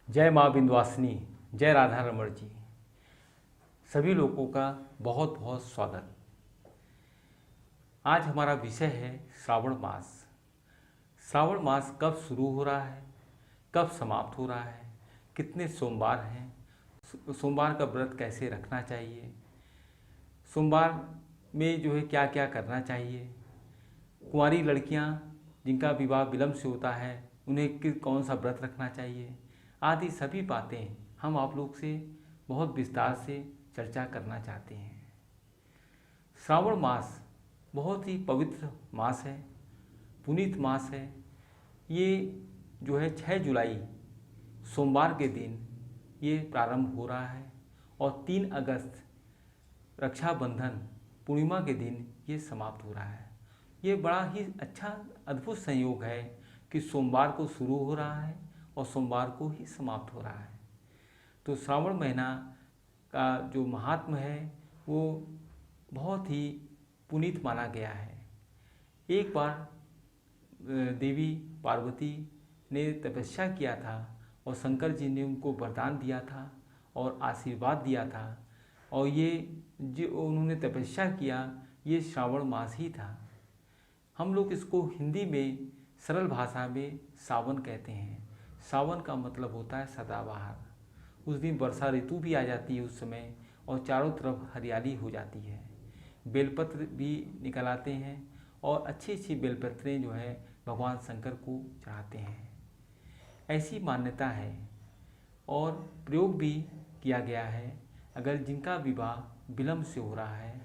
जय माँ विंध्यवासिनी, जय राधा रमण जी। सभी लोगों का बहुत बहुत स्वागत। आज हमारा विषय है श्रावण मास। श्रावण मास कब शुरू हो रहा है, कब समाप्त हो रहा है, कितने सोमवार हैं, सोमवार का व्रत कैसे रखना चाहिए, सोमवार में जो है क्या क्या करना चाहिए, कुंवारी लड़कियां जिनका विवाह विलम्ब से होता है उन्हें कौन सा व्रत रखना चाहिए, आदि सभी बातें हम आप लोग से बहुत विस्तार से चर्चा करना चाहते हैं। श्रावण मास बहुत ही पवित्र मास है, पुनीत मास है। ये जो है 6 जुलाई सोमवार के दिन ये प्रारंभ हो रहा है और 3 अगस्त रक्षाबंधन पूर्णिमा के दिन ये समाप्त हो रहा है। ये बड़ा ही अच्छा अद्भुत संयोग है कि सोमवार को शुरू हो रहा है और सोमवार को ही समाप्त हो रहा है। तो श्रावण महीना का जो महात्म्य है वो बहुत ही पुनीत माना गया है। एक बार देवी पार्वती ने तपस्या किया था और शंकर जी ने उनको वरदान दिया था और आशीर्वाद दिया था, और ये जो उन्होंने तपस्या किया ये श्रावण मास ही था। हम लोग इसको हिंदी में सरल भाषा में सावन कहते हैं। सावन का मतलब होता है सदाबहार। उस दिन वर्षा ऋतु भी आ जाती है उस समय, और चारों तरफ हरियाली हो जाती है। बेलपत्र भी निकल आते हैं और अच्छी अच्छी बेलपत्रें जो है भगवान शंकर को चढ़ाते हैं। ऐसी मान्यता है और प्रयोग भी किया गया है। अगर जिनका विवाह विलम्ब से हो रहा है,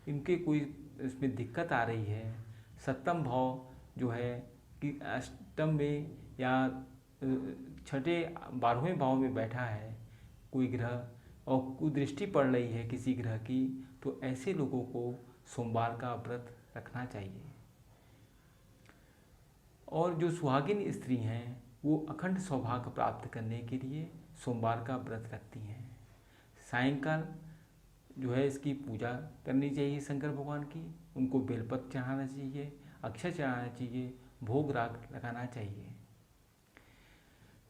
इनके कोई इसमें दिक्कत आ रही है, सप्तम भाव जो है कि अष्टम में या छठे 12वें भाव में बैठा है कोई ग्रह और कुदृष्टि पड़ रही है किसी ग्रह की, तो ऐसे लोगों को सोमवार का व्रत रखना चाहिए। और जो सुहागिन स्त्री हैं वो अखंड सौभाग्य प्राप्त करने के लिए सोमवार का व्रत रखती हैं। सायंकाल जो है इसकी पूजा करनी चाहिए शंकर भगवान की, उनको बेलपत्र चढ़ाना चाहिए, अक्षय चढ़ाना चाहिए, भोग राग लगाना चाहिए।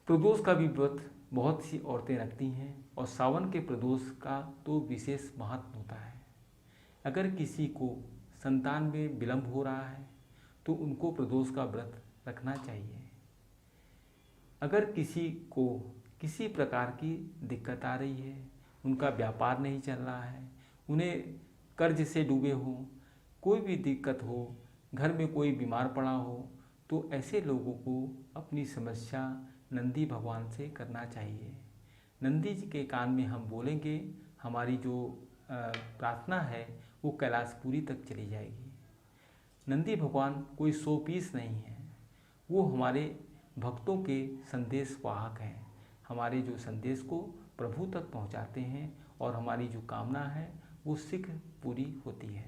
प्रदोष का भी व्रत बहुत सी औरतें रखती हैं और सावन के प्रदोष का तो विशेष महत्व होता है। अगर किसी को संतान में विलम्ब हो रहा है तो उनको प्रदोष का व्रत रखना चाहिए। अगर किसी को किसी प्रकार की दिक्कत आ रही है, उनका व्यापार नहीं चल रहा है, उन्हें कर्ज से डूबे हों, कोई भी दिक्कत हो, घर में कोई बीमार पड़ा हो, तो ऐसे लोगों को अपनी समस्या नंदी भगवान से करना चाहिए। नंदी जी के कान में हम बोलेंगे, हमारी जो प्रार्थना है वो कैलाशपुरी तक चली जाएगी। नंदी भगवान कोई 100 पीस नहीं है, वो हमारे भक्तों के संदेश वाहक हैं। हमारे जो संदेश को प्रभु तक पहुंचाते हैं और हमारी जो कामना है वो शीघ्र पूरी होती है।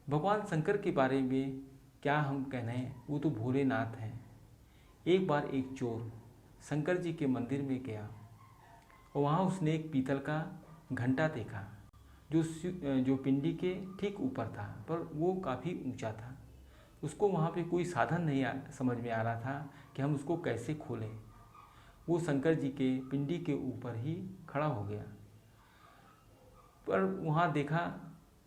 भगवान शंकर के बारे में क्या हम कहना है, वो तो भोलेनाथ हैं। एक बार एक चोर शंकर जी के मंदिर में गया और वहाँ उसने एक पीतल का घंटा देखा जो पिंडी के ठीक ऊपर था, पर वो काफ़ी ऊंचा था। उसको वहाँ पे कोई साधन नहीं समझ में आ रहा था कि हम उसको कैसे खोलें। वो शंकर जी के पिंडी के ऊपर ही खड़ा हो गया, पर वहाँ देखा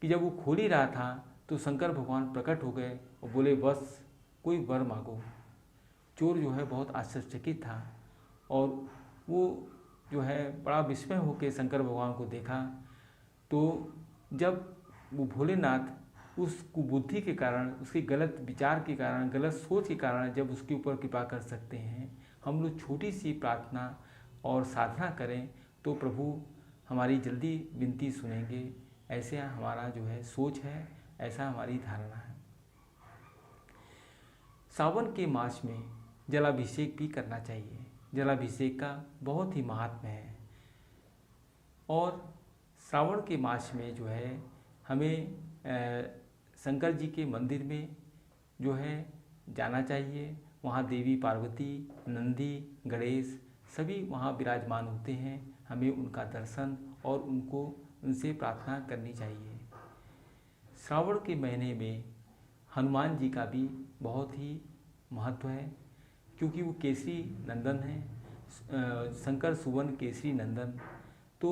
कि जब वो खोल ही रहा था तो शंकर भगवान प्रकट हो गए और बोले, बस कोई वर मांगो। चोर जो है बहुत आश्चर्यचकित था और वो जो है बड़ा विस्मय होकर शंकर भगवान को देखा। तो जब वो भोलेनाथ उस कुबुद्धि के कारण, उसके गलत विचार के कारण, गलत सोच के कारण जब उसके ऊपर कृपा कर सकते हैं, हम लोग छोटी सी प्रार्थना और साधना करें तो प्रभु हमारी जल्दी विनती सुनेंगे। ऐसे हमारा जो है सोच है, ऐसा हमारी धारणा है। सावन के मास में जलाभिषेक भी करना चाहिए। जलाभिषेक का बहुत ही महात्म्य है और श्रावण के मास में जो है हमें शंकर जी के मंदिर में जो है जाना चाहिए। वहाँ देवी पार्वती, नंदी, गणेश सभी वहाँ विराजमान होते हैं। हमें उनका दर्शन और उनसे प्रार्थना करनी चाहिए। श्रावण के महीने में हनुमान जी का भी बहुत ही महत्व है, क्योंकि वो केसरी नंदन है, शंकर सुवन केसरी नंदन। तो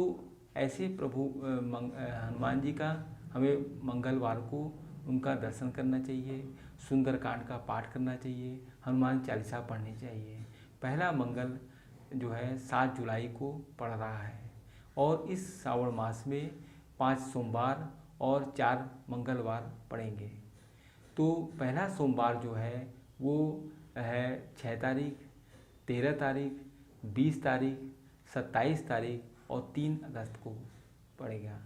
ऐसे प्रभु हनुमान जी का हमें मंगलवार को उनका दर्शन करना चाहिए, सुंदरकांड का पाठ करना चाहिए, हनुमान चालीसा पढ़नी चाहिए। पहला मंगल जो है 7 जुलाई को पड़ रहा है और इस श्रावण मास में 5 सोमवार और 4 मंगलवार पड़ेंगे। तो पहला सोमवार जो है वो है 6 तारीख, 13 तारीख, 20 तारीख, 27 तारीख और 3 अगस्त को पड़ेगा।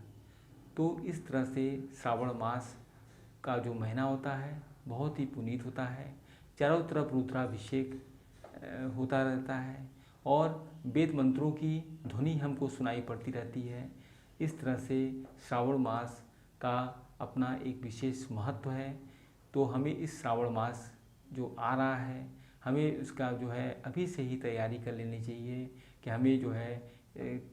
तो इस तरह से श्रावण मास का जो महीना होता है बहुत ही पुनीत होता है। चारों तरफ रुद्राभिषेक होता रहता है और वेद मंत्रों की ध्वनि हमको सुनाई पड़ती रहती है। इस तरह से श्रावण मास का अपना एक विशेष महत्व है। तो हमें इस श्रावण मास जो आ रहा है हमें उसका जो है अभी से ही तैयारी कर लेनी चाहिए कि हमें जो है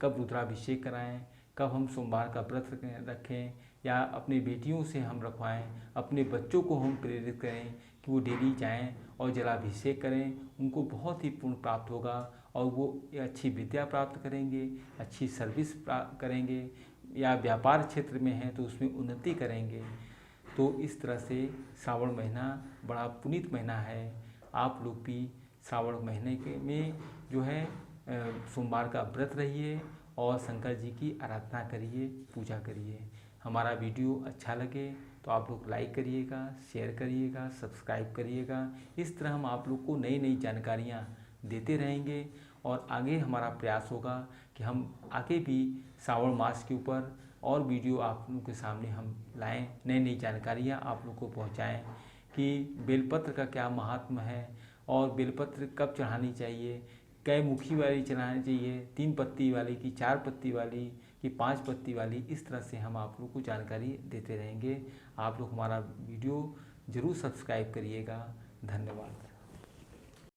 कब रुद्राभिषेक कराएं, कब हम सोमवार का व्रत रखें या अपनी बेटियों से हम रखवाएं, अपने बच्चों को हम प्रेरित करें कि वो डेली जाएं और जलाभिषेक करें। उनको बहुत ही पुण्य प्राप्त होगा और वो अच्छी विद्या प्राप्त करेंगे, अच्छी सर्विस करेंगे या व्यापार क्षेत्र में हैं तो उसमें उन्नति करेंगे। तो इस तरह से श्रावण महीना बड़ा पुनीत महीना है। आप लोग भी श्रावण महीने के में जो है सोमवार का व्रत रहिए और शंकर जी की आराधना करिए, पूजा करिए। हमारा वीडियो अच्छा लगे तो आप लोग लाइक करिएगा, शेयर करिएगा, सब्सक्राइब करिएगा। इस तरह हम आप लोग को नई नई जानकारियाँ देते रहेंगे और आगे हमारा प्रयास होगा कि हम आगे भी श्रावण मास के ऊपर और वीडियो आप लोगों के सामने हम लाएं, नई नई जानकारियाँ आप लोग को पहुँचाएँ कि बेलपत्र का क्या महात्म है और बेलपत्र कब चढ़ानी चाहिए, कै मुखी वाली चढ़ानी चाहिए, 3 पत्ती वाली कि 4 पत्ती वाली कि 5 पत्ती वाली। इस तरह से हम आप लोग को जानकारी देते रहेंगे। आप लोग हमारा वीडियो ज़रूर सब्सक्राइब करिएगा। धन्यवाद।